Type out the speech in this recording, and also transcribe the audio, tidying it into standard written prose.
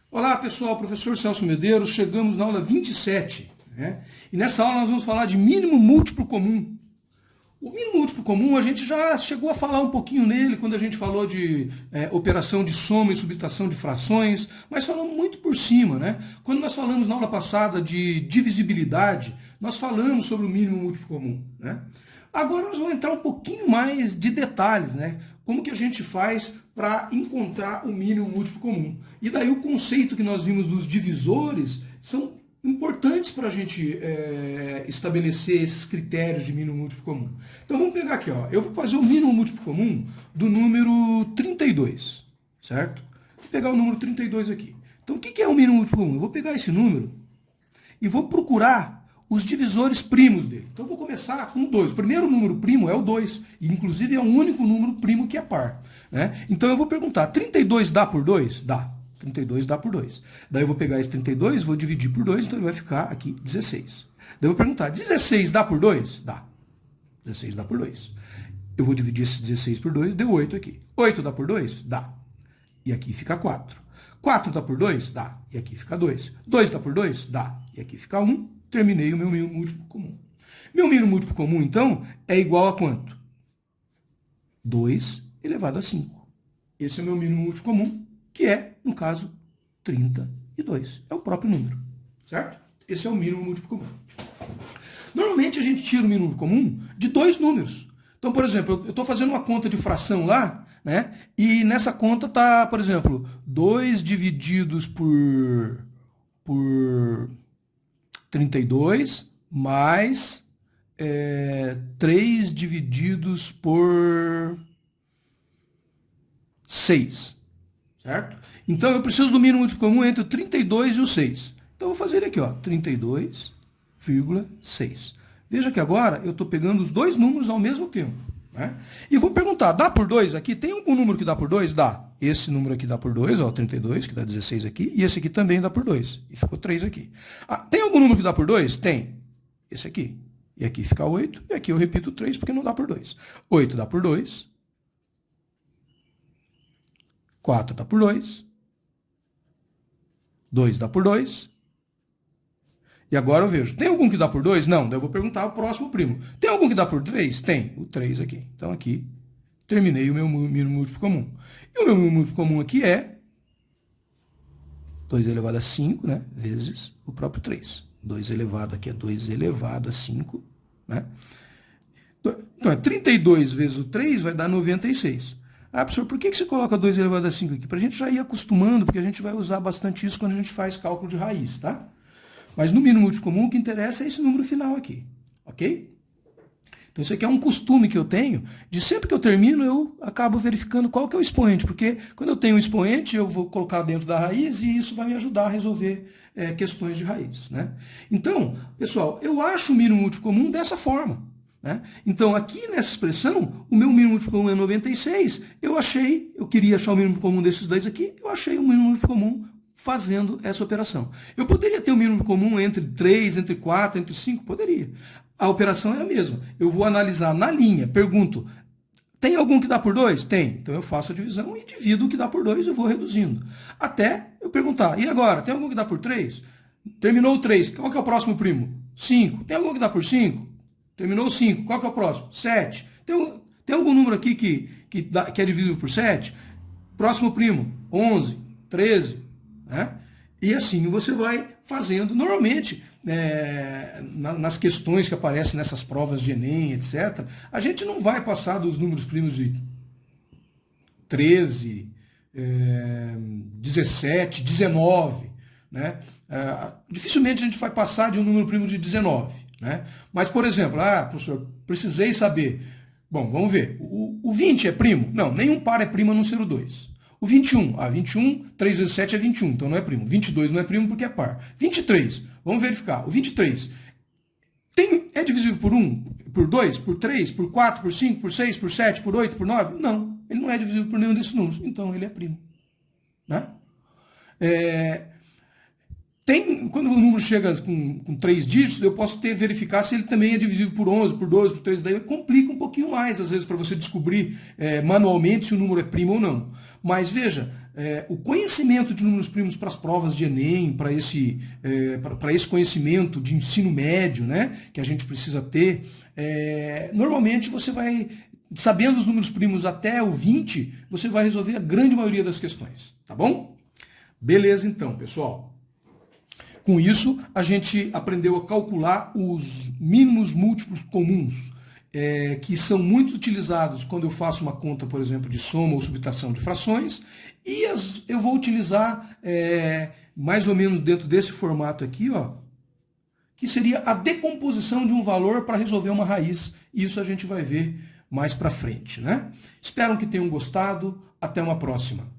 Olá pessoal, professor Celso Medeiros, chegamos na aula 27, né? E nessa aula nós vamos falar de mínimo múltiplo comum. O mínimo múltiplo comum a gente já chegou a falar um pouquinho nele quando a gente falou de operação de soma e subtração de frações, mas falamos muito por cima, né? Quando nós falamos na aula passada de divisibilidade, nós falamos sobre o mínimo múltiplo comum, né? Agora nós vamos entrar um pouquinho mais de detalhes, né? Como que a gente faz para encontrar o mínimo múltiplo comum. E daí o conceito que nós vimos dos divisores são importantes para a gente estabelecer esses critérios de mínimo múltiplo comum. Então vamos pegar aqui, ó. Eu vou fazer o mínimo múltiplo comum do número 32, certo? Vou pegar o número 32 aqui. Então o que é o mínimo múltiplo comum? Eu vou pegar esse número e vou procurar os divisores primos dele. Então eu vou começar com o 2. O primeiro número primo é o 2, e inclusive é o único número primo que é par, né? Então eu vou perguntar, 32 dá por 2? Dá. 32 dá por 2. Daí eu vou pegar esse 32, vou dividir por 2, então ele vai ficar aqui 16. Daí eu vou perguntar, 16 dá por 2? Dá. 16 dá por 2. Eu vou dividir esse 16 por 2, deu 8 aqui. 8 dá por 2? Dá. E aqui fica 4. 4 dá por 2? Dá. E aqui fica 2. 2 dá por 2? Dá. E aqui fica 1. Terminei o meu mínimo múltiplo comum. Meu mínimo múltiplo comum, então, é igual a quanto? 2 elevado a 5. Esse é o meu mínimo múltiplo comum, que é, no caso, 32. É o próprio número, certo? Esse é o mínimo múltiplo comum. Normalmente a gente tira o mínimo comum de dois números. Então, por exemplo, eu estou fazendo uma conta de fração lá, né? E nessa conta está, por exemplo, 2 divididos por 32 mais 3 divididos por 6. Certo? Então eu preciso do mínimo múltiplo comum entre o 32 e o 6. Então eu vou fazer ele aqui, ó, 32,6. Veja que agora eu estou pegando os dois números ao mesmo tempo, né? E vou perguntar, dá por 2 aqui? Tem algum número que dá por 2? Dá. Esse número aqui dá por 2, ó, 32, que dá 16 aqui, e esse aqui também dá por 2, e ficou 3 aqui. Ah, tem algum número que dá por 2? Tem. Esse aqui. E aqui fica 8, e aqui eu repito 3 porque não dá por 2. 8 dá por 2. 4 dá por 2. 2 dá por 2. E agora eu vejo, tem algum que dá por 2? Não, daí eu vou perguntar ao próximo primo. Tem algum que dá por 3? Tem, o 3 aqui. Então aqui, terminei o meu mínimo múltiplo comum. E o meu mínimo múltiplo comum aqui é 2 elevado a 5, né, vezes o próprio 3. 2 elevado aqui é 2 elevado a 5, né? Então, 32 vezes o 3 vai dar 96. Ah, professor, por que você coloca 2 elevado a 5 aqui? Para a gente já ir acostumando, porque a gente vai usar bastante isso quando a gente faz cálculo de raiz, tá? Mas no mínimo múltiplo comum, o que interessa é esse número final aqui, ok? Então isso aqui é um costume que eu tenho, de sempre que eu termino, eu acabo verificando qual que é o expoente, porque quando eu tenho um expoente, eu vou colocar dentro da raiz e isso vai me ajudar a resolver questões de raiz, né? Então, pessoal, eu acho o mínimo múltiplo comum dessa forma, né? Então, aqui nessa expressão, o meu mínimo múltiplo comum é 96, eu queria achar o mínimo comum desses dois aqui, eu achei o mínimo múltiplo comum fazendo essa operação. Eu poderia ter o mínimo comum entre 3, entre 4, entre 5? Poderia. A operação é a mesma. Eu vou analisar na linha, pergunto, tem algum que dá por 2? Tem. Então eu faço a divisão e divido o que dá por 2 e vou reduzindo. Até eu perguntar, e agora, tem algum que dá por 3? Terminou o 3, qual que é o próximo primo? 5. Tem algum que dá por 5? Terminou o 5, qual que é o próximo? 7. Tem algum número aqui que é divisível por 7? Próximo primo, 11, 13, né? E assim você vai fazendo. Normalmente, nas questões que aparecem nessas provas de Enem, etc., a gente não vai passar dos números primos de 13, 17, 19, né? Dificilmente a gente vai passar de um número primo de 19, né? Mas, por exemplo, professor, precisei saber. Bom, vamos ver. O 20 é primo? Não, nenhum par é primo a não ser o 2. O 21, 21, 3 vezes 7 é 21, então não é primo. 22 não é primo porque é par. 23, vamos verificar. O 23 é divisível por 1, por 2, por 3, por 4, por 5, por 6, por 7, por 8, por 9? Não, ele não é divisível por nenhum desses números, então ele é primo, né? Quando o número chega com 3 dígitos, eu posso verificar se ele também é divisível por 11, por 12, por 3, daí complica um pouquinho mais, às vezes, para você descobrir manualmente se o número é primo ou não. Mas veja, o conhecimento de números primos para as provas de Enem, para esse conhecimento de ensino médio, né, que a gente precisa ter, normalmente você vai, sabendo os números primos até o 20, você vai resolver a grande maioria das questões, tá bom? Beleza então, pessoal. Com isso, a gente aprendeu a calcular os mínimos múltiplos comuns, que são muito utilizados quando eu faço uma conta, por exemplo, de soma ou subtração de frações, e eu vou utilizar mais ou menos dentro desse formato aqui, ó, que seria a decomposição de um valor para resolver uma raiz. Isso a gente vai ver mais para frente, né? Espero que tenham gostado. Até uma próxima.